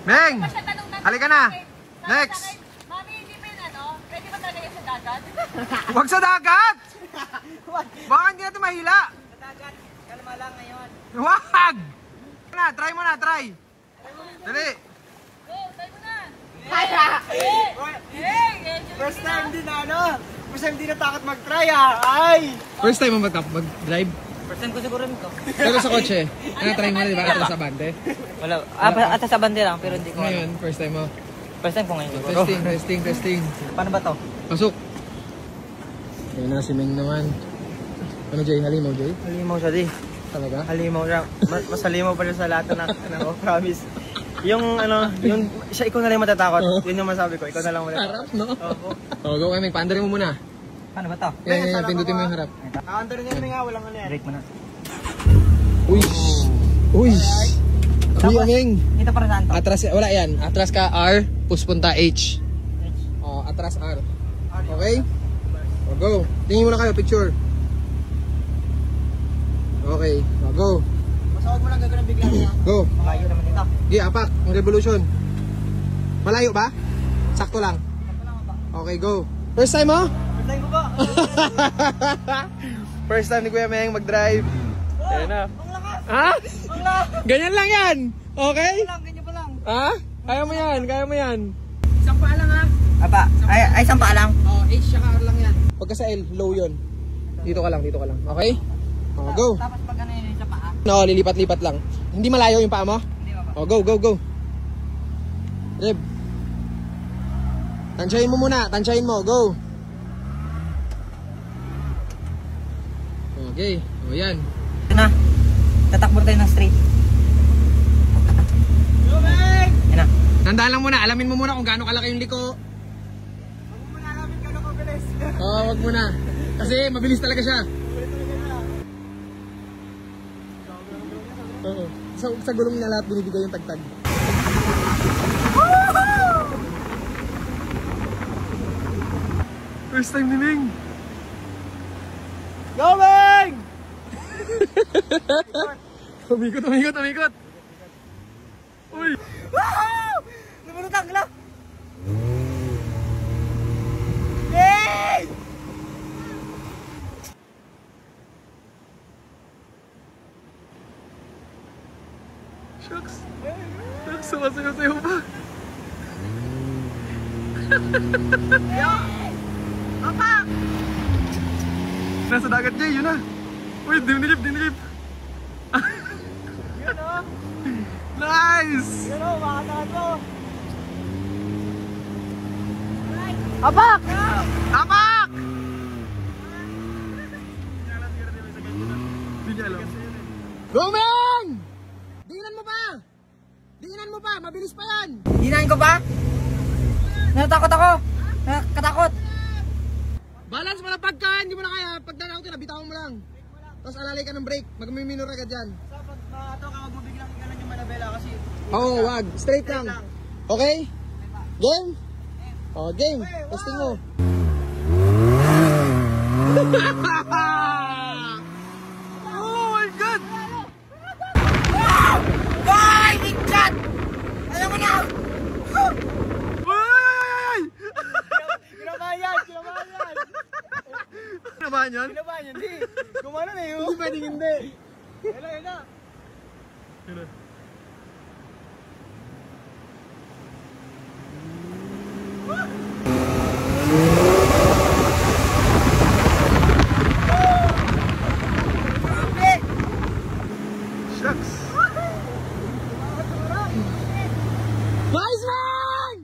Meng! Halika na! Next! Mami, hindi ba yun ano? Pwede ba talaga sa dagat? Huwag sa dagat! Baka hindi natin mahila! Sa dagat, kalma lang ngayon. Wag! Try mo na, try! Dali! Go, try mo na! Kaya! Hey! First time din na ano? First time din natakot mag-try Ay! First time mo mag-drive? First time ko siguro nito. Pero sa kotse, try mo na, di ba? Atras sa bande. Wala. At sa bande lang, pero hindi ko Ngayon, first time mo. First time ko ngayon siguro. Testing. Paano ba to? Pasok! Ayun na, si Meng naman. Ano, Jay? Halimaw, Jay? Halimaw siya di. Talaga? Halimaw siya. Mas halimaw pa rin sa lahat na ano, promise. Yung ano, yung siya ikaw na lang matatakot. Yun yung masabi ko, ikaw na lang matatakot. Harap, no? Oo, go kay Meng. Paandarin mo muna. Paano ba to? Yan, pindutin mo yung harap. Andarin niya nga, walang ano yan. Break mo na. Uy! Meng! Ito para saan to? Atras, wala yan. Atras ka R, puspunta H. Oh, atras R. Okay? O, go. Tingin muna kayo, picture. Okay, o, go. Basta huwag mo lang gagawin bigla niya. Go. Makayo naman ito. Gi, apak. Yung revolution. Malayo ba? Sakto lang. Sakto lang ba? Okay, go. First time mo? First time ko ba? First time ni Kuya Meng mag-drive. Ayan na. Ang lakas! Ha? Ang lakas! Ganyan lang yan. Okay? Ganyan pa lang. Ha? Kaya mo yan, kaya mo yan. Isang paa lang ha. Aba, ay isang paa lang. Oh, H saka R lang yan. Pagka sa L, low yun. Dito ka lang. Okay? Oh, go. Tapos pag ano yun sa paa? No, lilipat-lipat lang. Hindi malayo yung paa mo? Hindi ba? Oh, go. Reb. Tansyahin mo muna, go. Okay, o yan. Ito na. Tatakbo tayo ng straight. Yan na. Tandaan lang muna, alamin mo muna kung gaano kalaki yung liko. Huwag mo muna alamin gano'ng kabilis. Oo, wag muna. Kasi mabilis talaga siya. Oo. Sa gulong niya lahat binibigay yung tagtag. First time ni Meng. Go, Meng! Umikot. Uy! Woohoo! Lumulutang ka lang! Meng! Shucks, sumasayo-sayo pa. Papa! Nasa dagat niya, yun na. Uy, dinilip. Yun o! Nice! Yun o, makatakas mo! Apak! Tapak! Go, Meng! Diinan mo pa! Mabilis pa yan! Hinahin ko pa? Natatakot ako! Nakatakot! Balance mo na pagka, hindi mo na kaya. Pag nanaw ka na, bitawan mo lang. Tapos alalay ka ng brake, mag-minor agad dyan. So, pag makato ka, wag mo biglang igalan yung manabela kasi... Oo, wag. Straight lang. Okay? Game? Oh, game. Testing mo. Oh my God! Bye! Bigkat! Alam mo na! Uy! Kinabahan yan! Kinabahan yan? Kinabahan yan, di! Gumano na yun! Hindi pwedeng hindi. Yan na! Shucks! Nice man!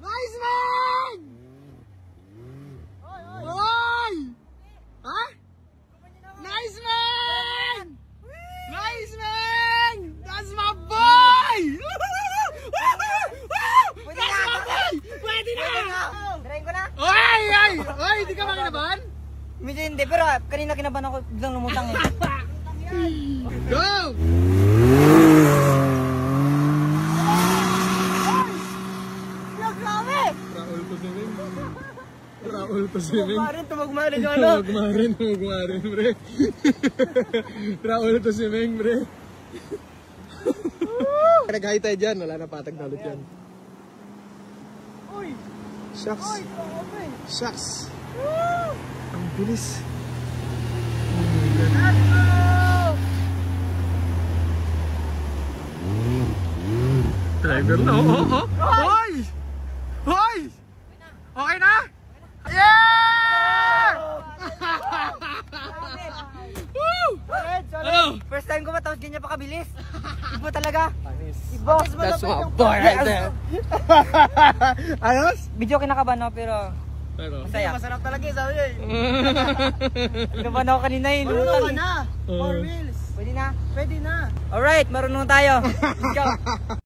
Nice man! Oy! Ha? Nice man! Nice man! That's my boy! Pwede That's na! my boy! Pwede na! Tirahin ko na! Oy! Oy! Oy! Di ka makinabahan? Medyo hindi, pero kanina kinabahan ako biglang lumutang eh. Go! Grabe! Raul to si Meng. Tumagmarin yung ano. Tumagmarin, bre. Raul to si Meng, bre. Nag-high tayo dyan, wala na patag na ulit yan. Uy! Shucks. Uy! Grabe! Shucks. Ang bilis. Driver na, Hoy! Hoy! Okay na? Yeah! Ano? First time ko ba tapos ganyan pa kabilis? Iba talaga. Iba. That's my boy right there. Ayos? Medyo kinakabahan ako pero masaya. Masarap talaga sabi niya Kinakabahan ako kanina Marunong ka na. 4 wheels. Pwede na? Pwede na. Alright, marunong tayo. Let's go.